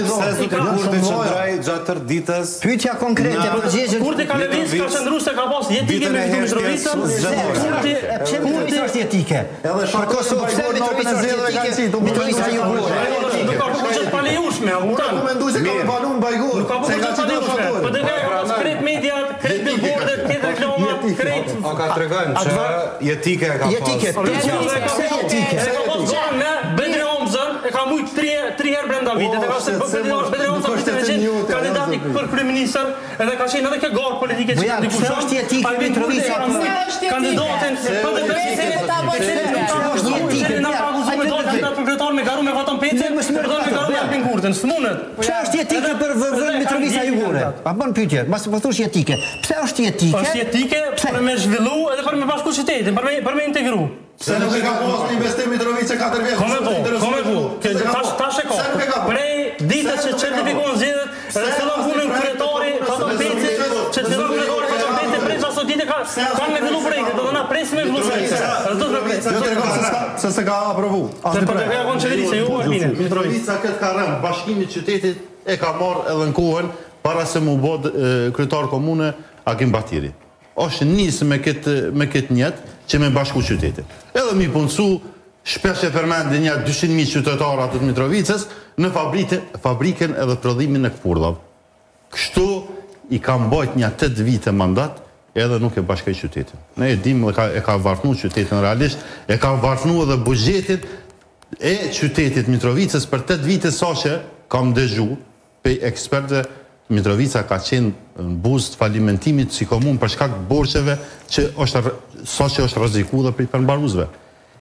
Kurti qëndraj gjatër ditës. Pyetja konkrete, përgjigjen. Kurti ka lëviz, ka qëndruar se ka pas jetike me Mitrovicën. Pse Mitrovica është jetike? Edhe për Kosovë, pse Mitrovica është jetike? Mitrovica jugore. Nuk ka përgjigje palejushme, a kupton? Nuk mendoj se ka balu në Bajgur. Nuk ka përgjigje palejushme. Po dhe ka pas kret mediat, kret billboardet, kret reklamat, kret. O ka tregojmë që jetike e ka pas. Jetike, pse jetike? E ka pas gjuar me Bedri Omzën, e ka mujt 3 herë brenda vitet, e ka se Bedri Omzën është me qenë kandidati për kryeministër, edhe ka qenë edhe kjo garë politike që dikush është jetike Mitrovica. kandidatin për të me garu me Vatan Pecën, me garu me Albin Kurtën, s'munët. Pse është jetike për Mitrovica jugore? Pa bën pyetje, mbas po thosh jetike. Pse është jetike? Është jetike për me zhvillu edhe për me bashku qytetin, për me integru. Se nuk e ka pas një investim Mitrovica 4 vjetë. Kome bu. Tash e ka. Prej ditës që certifikohen zgjedhjet, edhe fillon punën kryetari Vatan Peci, që fillon kryetari Vatan Peci prej çdo dite kanë me fillu projekte, do të na presim me fillu projekte. Se se ka aprovu. Se për të ka konë qeverisë, ju Albine, Mitrovica këtë ka rënë, bashkimi i qytetit e ka marrë edhe në kohën para se mu bod kryetar komune Akim Batiri. Është nisë me këtë njetë që me bashku qytetit. Edhe mi punësu, shpesh e përmendin një 200.000 qytetarat të Mitrovicës në fabriken edhe prodhimin e këpurdhav. Kështu i kam bajt një 8 vite mandat edhe nuk e bashkaj qytetin. Ne e dim dhe e ka varfnu qytetin realisht, e ka varfnu edhe bugjetin e qytetit Mitrovicës për 8 vite sa që kam dëgju pe ekspertëve. Mitrovica ka qenë në buzë të falimentimit si komun për shkak të borxheve që është rreziku dhe për përmbaruesve.